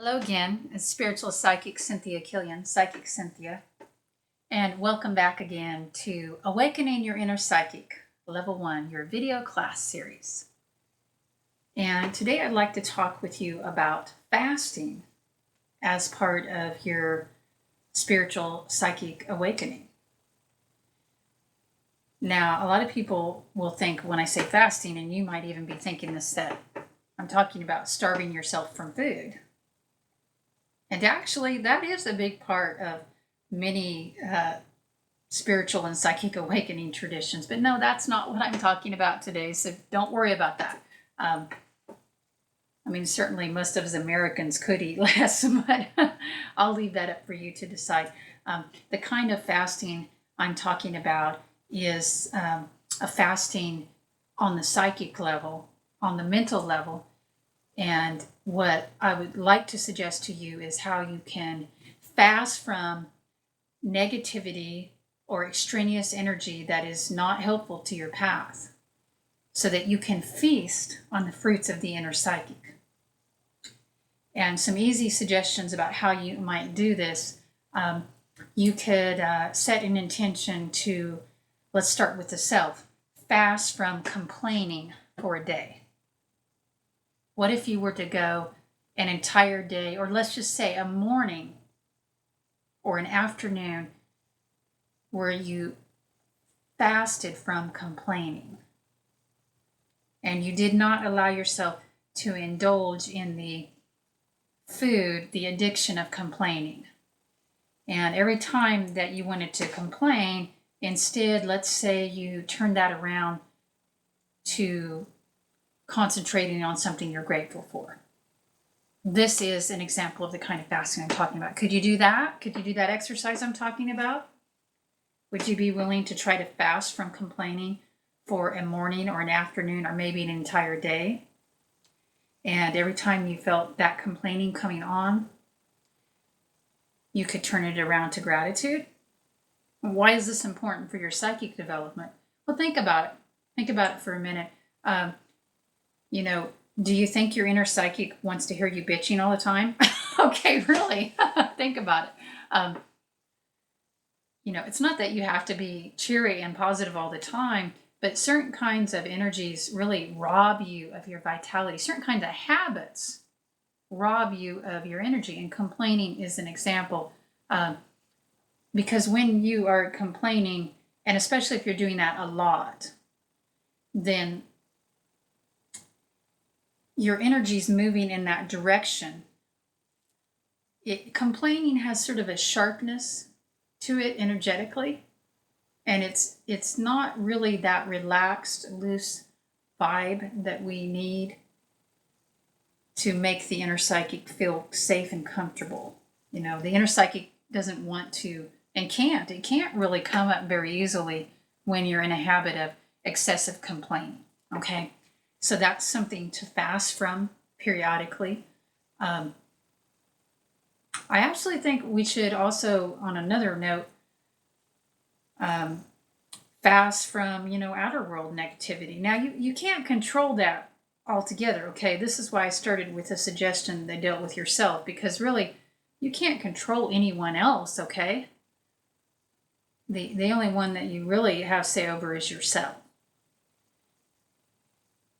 Hello again, it's Spiritual Psychic Cynthia Killian, Psychic Cynthia, and welcome back again to Awakening Your Inner Psychic, Level 1, your video class series. And today I'd like to talk with you about fasting as part of your spiritual psychic awakening. Now, a lot of people will think when I say fasting, and you might even be thinking this, that I'm talking about starving yourself from food. And actually, that is a big part of many spiritual and psychic awakening traditions. But no, that's not what I'm talking about today. So don't worry about that. Certainly most of us Americans could eat less, but I'll leave that up for you to decide. The kind of fasting I'm talking about is a fasting on the psychic level, on the mental level. And what I would like to suggest to you is how you can fast from negativity or extraneous energy that is not helpful to your path, so that you can feast on the fruits of the inner psychic. And some easy suggestions about how you might do this. You could set an intention to, let's start with the self, fast from complaining for a day. What if you were to go an entire day, or let's just say a morning or an afternoon, where you fasted from complaining and you did not allow yourself to indulge in the food, the addiction of complaining. And every time that you wanted to complain, instead, let's say you turned that around to concentrating on something you're grateful for. This is an example of the kind of fasting I'm talking about. Could you do that? Could you do that exercise I'm talking about? Would you be willing to try to fast from complaining for a morning or an afternoon or maybe an entire day? And every time you felt that complaining coming on, you could turn it around to gratitude. Why is this important for your psychic development? Well, think about it. Think about it for a minute. Do you think your inner psychic wants to hear you bitching all the time? Okay, really? Think about it. It's not that you have to be cheery and positive all the time, but certain kinds of energies really rob you of your vitality. Certain kinds of habits rob you of your energy, and complaining is an example. Because when you are complaining, and especially if you're doing that a lot, then your energy is moving in that direction. Complaining has sort of a sharpness to it energetically, and it's not really that relaxed, loose vibe that we need to make the inner psychic feel safe and comfortable. The inner psychic doesn't want to and can't. It can't really come up very easily when you're in a habit of excessive complaining. Okay? So that's something to fast from periodically. I actually think we should also, on another note, fast from, outer world negativity. Now, you can't control that altogether, okay? This is why I started with a suggestion that dealt with yourself, because really, you can't control anyone else, okay? The only one that you really have say over is yourself.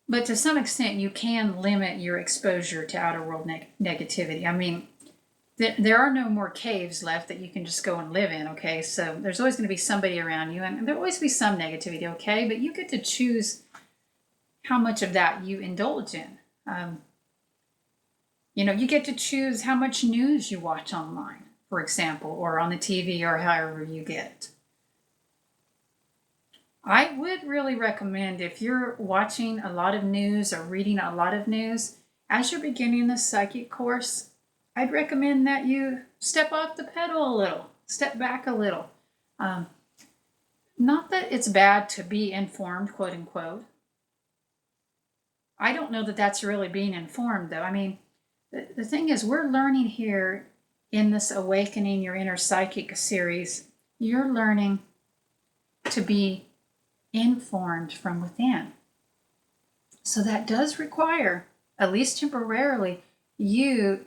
But to some extent, you can limit your exposure to outer world negativity. There are no more caves left that you can just go and live in, okay? So there's always going to be somebody around you, and there'll always be some negativity, okay? But you get to choose how much of that you indulge in. You get to choose how much news you watch online, for example, or on the TV, or however you get it. I would really recommend, if you're watching a lot of news or reading a lot of news, as you're beginning the psychic course, I'd recommend that you step off the pedal a little, step back a little. Not that it's bad to be informed, quote unquote. I don't know that that's really being informed, though. The thing is, we're learning here in this Awakening Your Inner Psychic series, you're learning to be informed from within. So that does require, at least temporarily, you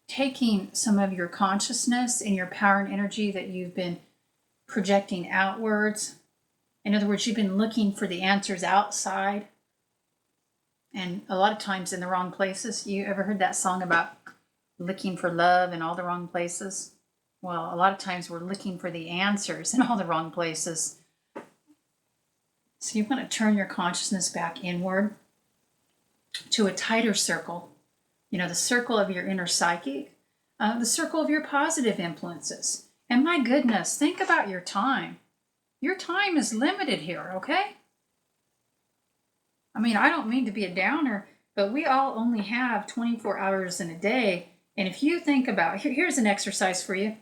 taking some of your consciousness and your power and energy that you've been projecting outwards. In other words, you've been looking for the answers outside, and a lot of times in the wrong places. You ever heard that song about looking for love in all the wrong places? Well, a lot of times we're looking for the answers in all the wrong places. So you want to turn your consciousness back inward to a tighter circle, the circle of your inner psychic, the circle of your positive influences. And my goodness, think about your time. Your time is limited here, okay? I mean, I don't mean to be a downer, but we all only have 24 hours in a day. And if you think about, here's an exercise for you.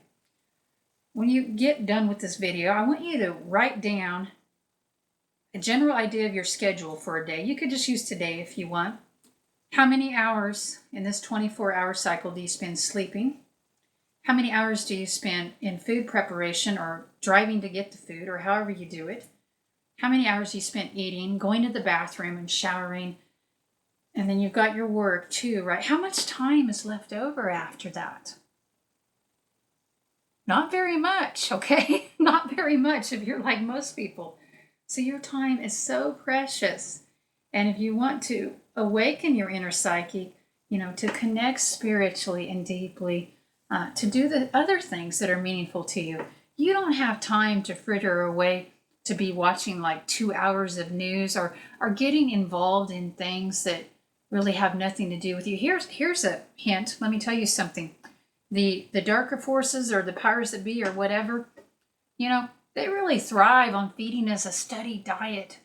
When you get done with this video, I want you to write down a general idea of your schedule for a day. You could just use today if you want. How many hours in this 24-hour cycle do you spend sleeping? How many hours do you spend in food preparation or driving to get the food, or however you do it? How many hours you spent eating, going to the bathroom and showering? And then you've got your work too, right? How much time is left over after that? Not very much, okay? Not very much if you're like most people. So your time is so precious. And if you want to awaken your inner psyche, to connect spiritually and deeply, to do the other things that are meaningful to you, you don't have time to fritter away to be watching like 2 hours of news or getting involved in things that really have nothing to do with you. Here's a hint. Let me tell you something. The darker forces or the powers that be or whatever, they really thrive on feeding us a steady diet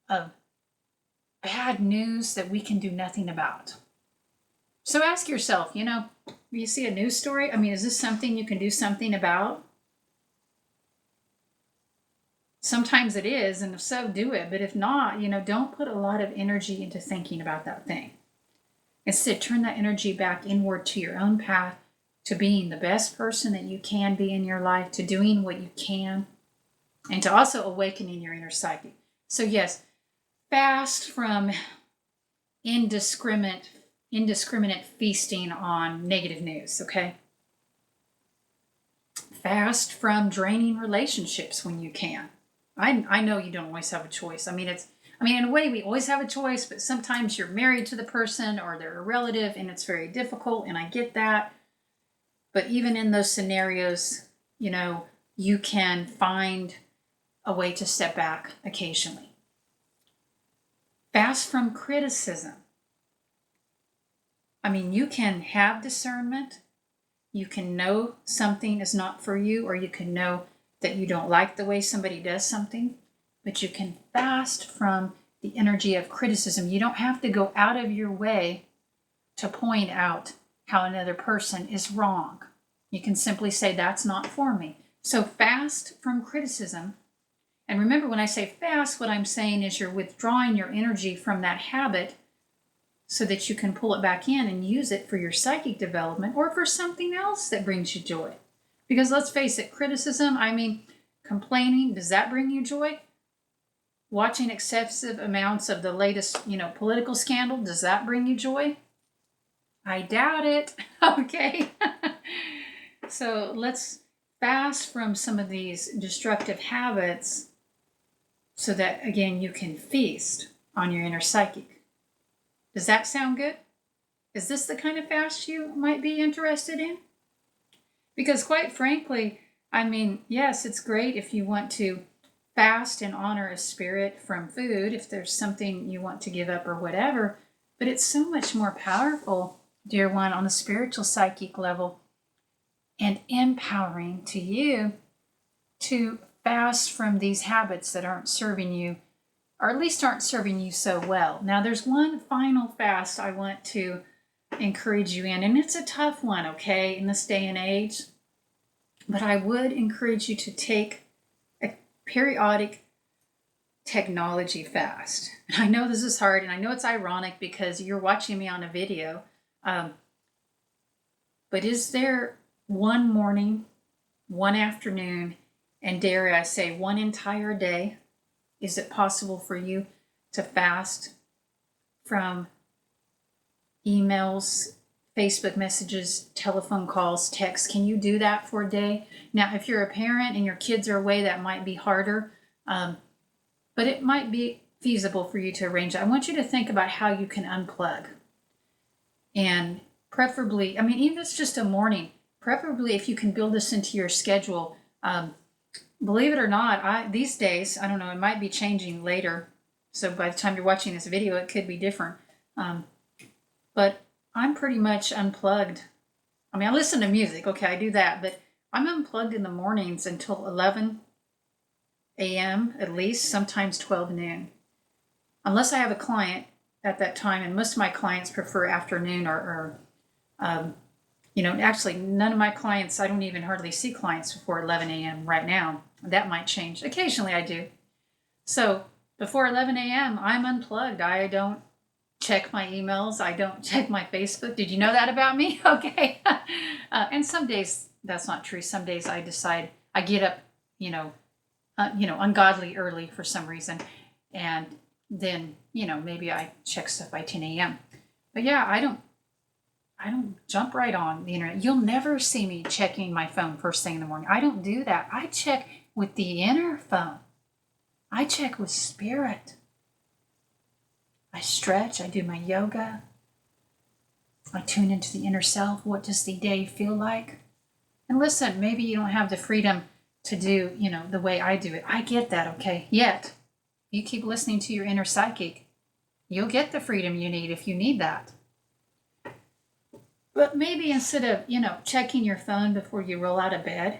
of bad news that we can do nothing about. So ask yourself, you see a news story? I mean, is this something you can do something about? Sometimes it is, and if so, do it. But if not, don't put a lot of energy into thinking about that thing. Instead, turn that energy back inward to your own path, to being the best person that you can be in your life, to doing what you can, and to also awakening your inner psyche. So yes, fast from indiscriminate feasting on negative news, okay? Fast from draining relationships when you can. I know you don't always have a choice. I mean, in a way, we always have a choice, but sometimes you're married to the person or they're a relative and it's very difficult, and I get that. But even in those scenarios, you can find a way to step back occasionally. Fast from criticism. I mean, you can have discernment. You can know something is not for you, or you can know that you don't like the way somebody does something, but you can fast from the energy of criticism. You don't have to go out of your way to point out how another person is wrong. You can simply say, that's not for me. So fast from criticism. And remember, when I say fast, what I'm saying is you're withdrawing your energy from that habit so that you can pull it back in and use it for your psychic development or for something else that brings you joy. Because let's face it, criticism, complaining, does that bring you joy? Watching excessive amounts of the latest, political scandal, does that bring you joy? I doubt it. Okay. So let's fast from some of these destructive habits so that, again, you can feast on your inner psychic. Does that sound good? Is this the kind of fast you might be interested in? Because quite frankly, yes, it's great if you want to fast and honor a spirit from food, if there's something you want to give up or whatever, but it's so much more powerful, dear one, on the spiritual psychic level and empowering to you to fast from these habits that aren't serving you, or at least aren't serving you so well. Now, there's one final fast I want to encourage you in, and it's a tough one, okay, in this day and age, but I would encourage you to take a periodic technology fast. And I know this is hard, and I know it's ironic because you're watching me on a video, but is there one morning, one afternoon, and dare I say one entire day, is it possible for you to fast from emails, Facebook messages, telephone calls, texts. Can you do that for a day? Now, if you're a parent and your kids are away, that might be harder, but it might be feasible for you to arrange it. I want you to think about how you can unplug. And preferably, I mean, even if it's just a morning, preferably if you can build this into your schedule. Believe it or not, these days, I don't know, it might be changing later. So by the time you're watching this video, it could be different. But I'm pretty much unplugged. I mean, I listen to music. Okay, I do that. But I'm unplugged in the mornings until 11 a.m. at least, sometimes 12 noon. Unless I have a client at that time, and most of my clients prefer afternoon or actually none of my clients, I don't even hardly see clients before 11 a.m. right now. That might change. Occasionally I do. So before 11 a.m., I'm unplugged. I don't check my emails. I don't check my Facebook. Did you know that about me? Okay. And some days that's not true. Some days I decide I get up, ungodly early for some reason. And then, maybe I check stuff by 10 a.m. But yeah, I don't jump right on the internet. You'll never see me checking my phone first thing in the morning. I don't do that. I check with the inner phone. I check with spirit. I stretch. I do my yoga. I tune into the inner self. What does the day feel like? And listen, maybe you don't have the freedom to do, the way I do it. I get that, okay? Yet, you keep listening to your inner psychic, you'll get the freedom you need if you need that. But maybe instead of, checking your phone before you roll out of bed,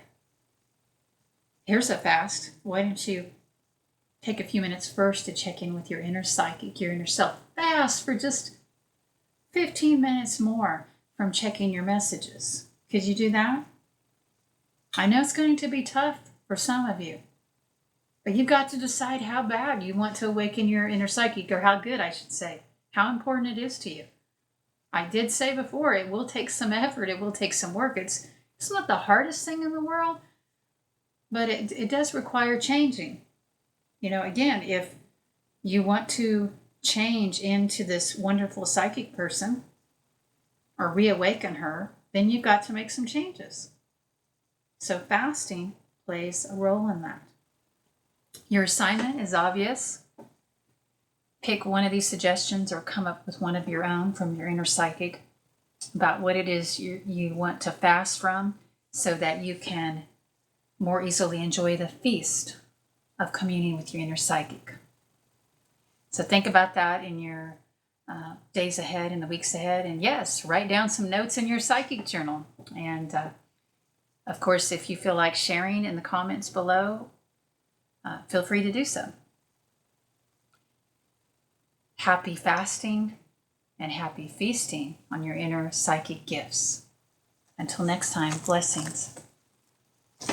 here's a fast. Why don't you take a few minutes first to check in with your inner psychic, your inner self? Fast for just 15 minutes more from checking your messages. Could you do that? I know it's going to be tough for some of you, but you've got to decide how bad you want to awaken your inner psychic, or how good, I should say, how important it is to you. I did say before, it will take some effort. It will take some work. It's not the hardest thing in the world, but it does require changing. Again, if you want to change into this wonderful psychic person or reawaken her, then you've got to make some changes. So fasting plays a role in that. Your assignment is obvious. Pick one of these suggestions or come up with one of your own from your inner psychic about what it is you want to fast from, so that you can more easily enjoy the feast of communing with your inner psychic. So think about that in your days ahead and the weeks ahead. And yes, write down some notes in your psychic journal. And of course, if you feel like sharing in the comments below, feel free to do so. Happy fasting and happy feasting on your inner psychic gifts. Until next time, blessings.